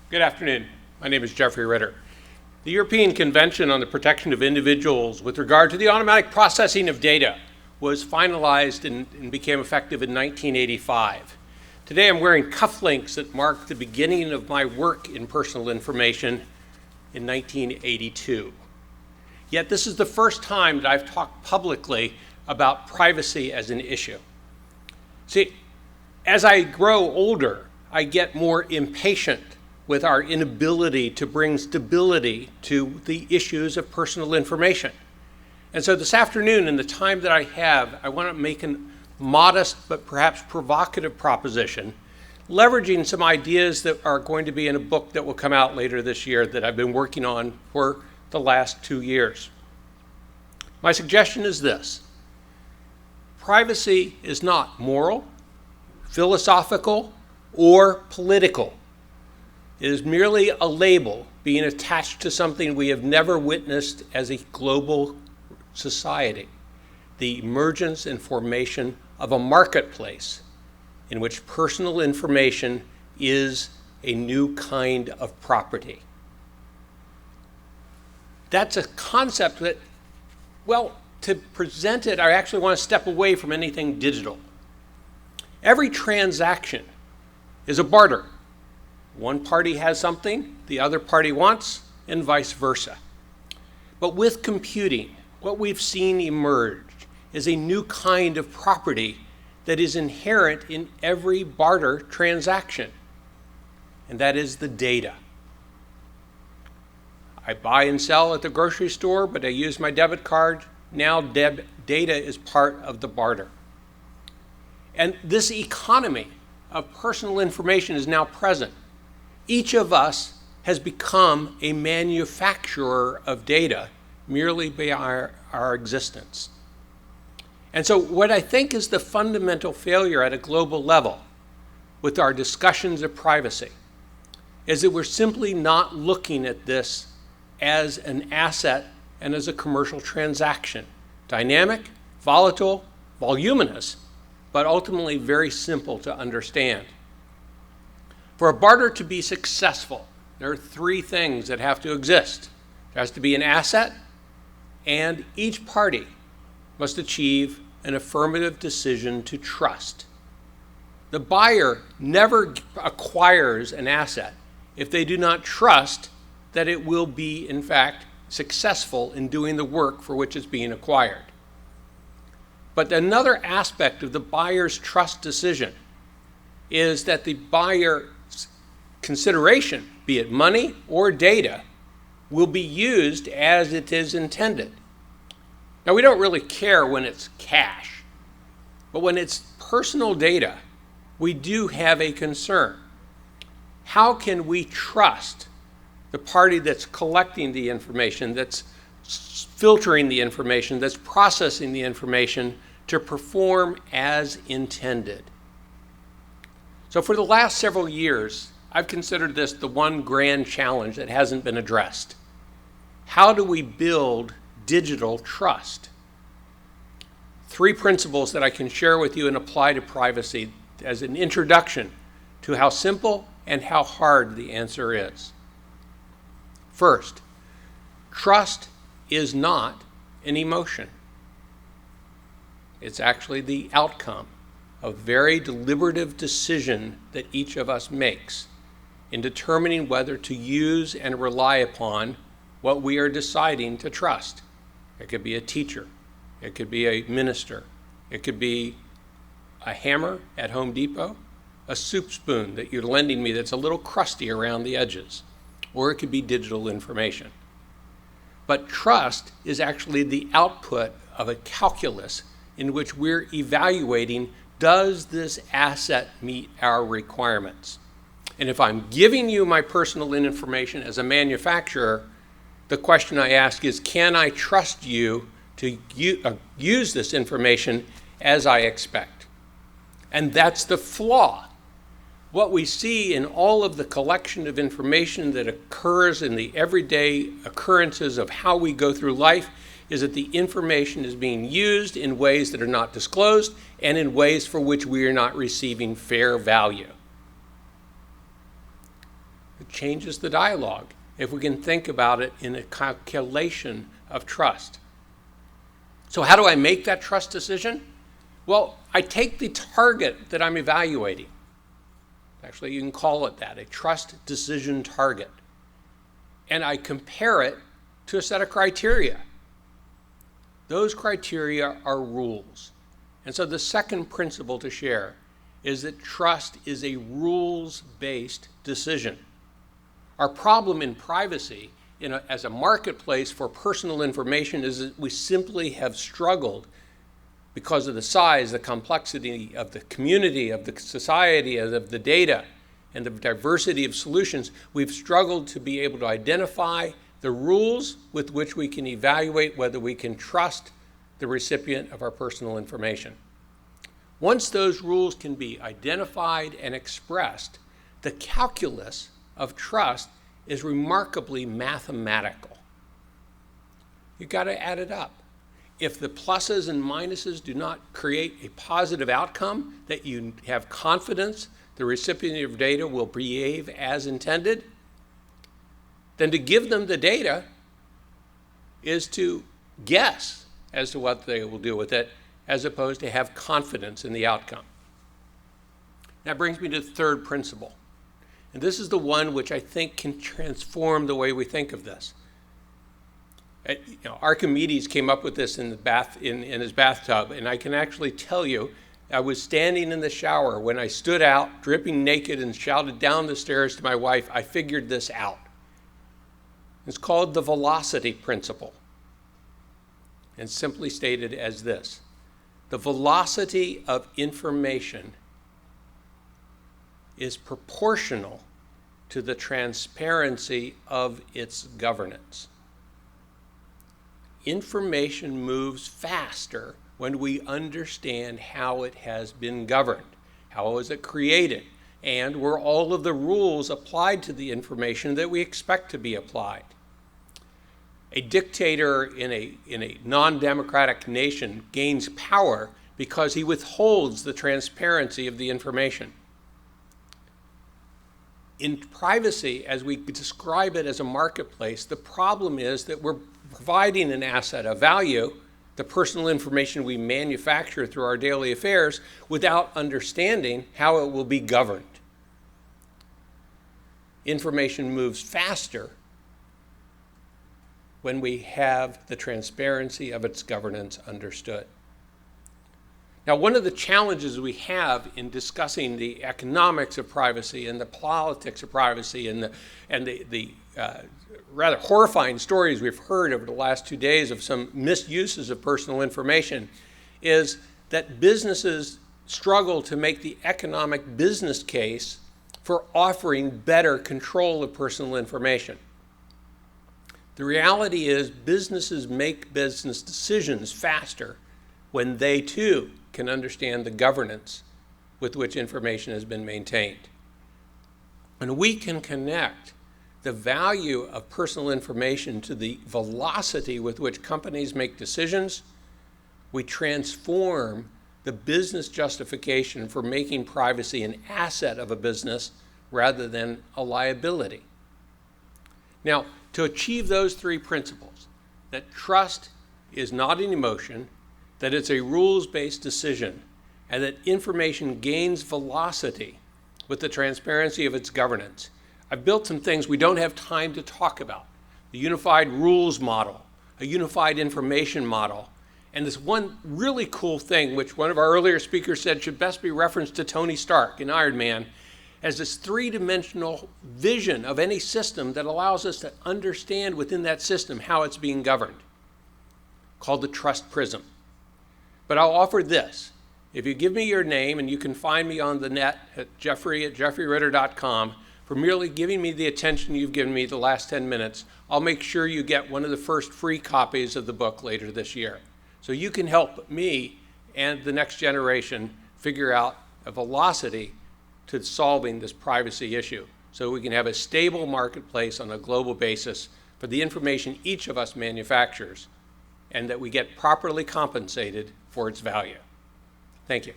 Good afternoon. My name is Jeffrey Ritter. The European Convention on the Protection of Individuals with regard to the automatic processing of data was finalized and became effective in 1985. Today I'm wearing cufflinks that mark the beginning of my work in personal information in 1982. Yet this is the first time that I've talked publicly about privacy as an issue. See, as I grow older, I get more impatient with our inability to bring stability to the issues of personal information. And so this afternoon, in the time that I have, I want to make a modest but perhaps provocative proposition, leveraging some ideas that are going to be in a book that will come out later this year that I've been working on for the last 2 years. My suggestion is this: privacy is not moral, philosophical, or political. It is merely a label being attached to something we have never witnessed as a global society: the emergence and formation of a marketplace in which personal information is a new kind of property. That's a concept that, well, to present it, I actually want to step away from anything digital. Every transaction is a barter. One party has something the other party wants, and vice versa. But with computing, what we've seen emerge is a new kind of property that is inherent in every barter transaction, and that is the data. I buy and sell at the grocery store, but I use my debit card. Now data is part of the barter. And this economy of personal information is now present. Each of us has become a manufacturer of data merely by our existence. And so what I think is the fundamental failure at a global level with our discussions of privacy is that we're simply not looking at this as an asset and as a commercial transaction. Dynamic, volatile, voluminous, but ultimately very simple to understand. For a barter to be successful, there are 3 things that have to exist. There has to be an asset, and each party must achieve an affirmative decision to trust. The buyer never acquires an asset if they do not trust that it will be, in fact, successful in doing the work for which it's being acquired. But another aspect of the buyer's trust decision is that the buyer's consideration, be it money or data, will be used as it is intended. Now, we don't really care when it's cash, but when it's personal data, we do have a concern. How can we trust the party that's collecting the information, that's filtering the information, that's processing the information to perform as intended? So for the last several years, I've considered this the one grand challenge that hasn't been addressed. How do we build digital trust? 3 principles that I can share with you and apply to privacy as an introduction to how simple and how hard the answer is. First, trust is not an emotion. It's actually the outcome of very deliberative decision that each of us makes in determining whether to use and rely upon what we are deciding to trust. It could be a teacher, it could be a minister, it could be a hammer at Home Depot, a soup spoon that you're lending me that's a little crusty around the edges, or it could be digital information. But trust is actually the output of a calculus in which we're evaluating, does this asset meet our requirements? And if I'm giving you my personal information as a manufacturer, the question I ask is, can I trust you to use this information as I expect? And that's the flaw. What we see in all of the collection of information that occurs in the everyday occurrences of how we go through life is that the information is being used in ways that are not disclosed and in ways for which we are not receiving fair value. It changes the dialogue if we can think about it in a calculation of trust. So how do I make that trust decision? Well, I take the target that I'm evaluating. Actually, you can call it that, a trust decision target. And I compare it to a set of criteria. Those criteria are rules. And so the second principle to share is that trust is a rules-based decision. Our problem in privacy as a marketplace for personal information is that we simply have struggled because of the size, the complexity of the community, of the society, of the data, and the diversity of solutions. We've struggled to be able to identify the rules with which we can evaluate whether we can trust the recipient of our personal information. Once those rules can be identified and expressed, the calculus of trust is remarkably mathematical. You've got to add it up. If the pluses and minuses do not create a positive outcome, that you have confidence the recipient of data will behave as intended, then to give them the data is to guess as to what they will do with it, as opposed to have confidence in the outcome. That brings me to the third principle. And this is the one which I think can transform the way we think of this. Archimedes came up with this in his bathtub, and I can actually tell you, I was standing in the shower when I stood out, dripping naked, and shouted down the stairs to my wife, I figured this out. It's called the velocity principle, and simply stated as this: the velocity of information is proportional to the transparency of its governance. Information moves faster when we understand how it has been governed, how was it created, and were all of the rules applied to the information that we expect to be applied. A dictator in a non-democratic nation gains power because he withholds the transparency of the information. In privacy, as we describe it as a marketplace, the problem is that we're providing an asset of value, the personal information we manufacture through our daily affairs, without understanding how it will be governed. Information moves faster when we have the transparency of its governance understood. Now, one of the challenges we have in discussing the economics of privacy and the politics of privacy and the rather horrifying stories we've heard over the last 2 days of some misuses of personal information is that businesses struggle to make the economic business case for offering better control of personal information. The reality is businesses make business decisions faster when they too can understand the governance with which information has been maintained. And we can connect the value of personal information to the velocity with which companies make decisions. We transform the business justification for making privacy an asset of a business rather than a liability. Now, to achieve those three principles, that trust is not an emotion, that it's a rules-based decision, and that information gains velocity with the transparency of its governance, I've built some things we don't have time to talk about. The unified rules model, a unified information model, and this one really cool thing, which one of our earlier speakers said should best be referenced to Tony Stark in Iron Man, as this three-dimensional vision of any system that allows us to understand within that system how it's being governed, called the trust prism. But I'll offer this. If you give me your name, and you can find me on the net at jeffrey@jeffreyritter.com, for merely giving me the attention you've given me the last 10 minutes, I'll make sure you get one of the first free copies of the book later this year. So you can help me and the next generation figure out a velocity to solving this privacy issue, so we can have a stable marketplace on a global basis for the information each of us manufactures, and that we get properly compensated for its value. Thank you.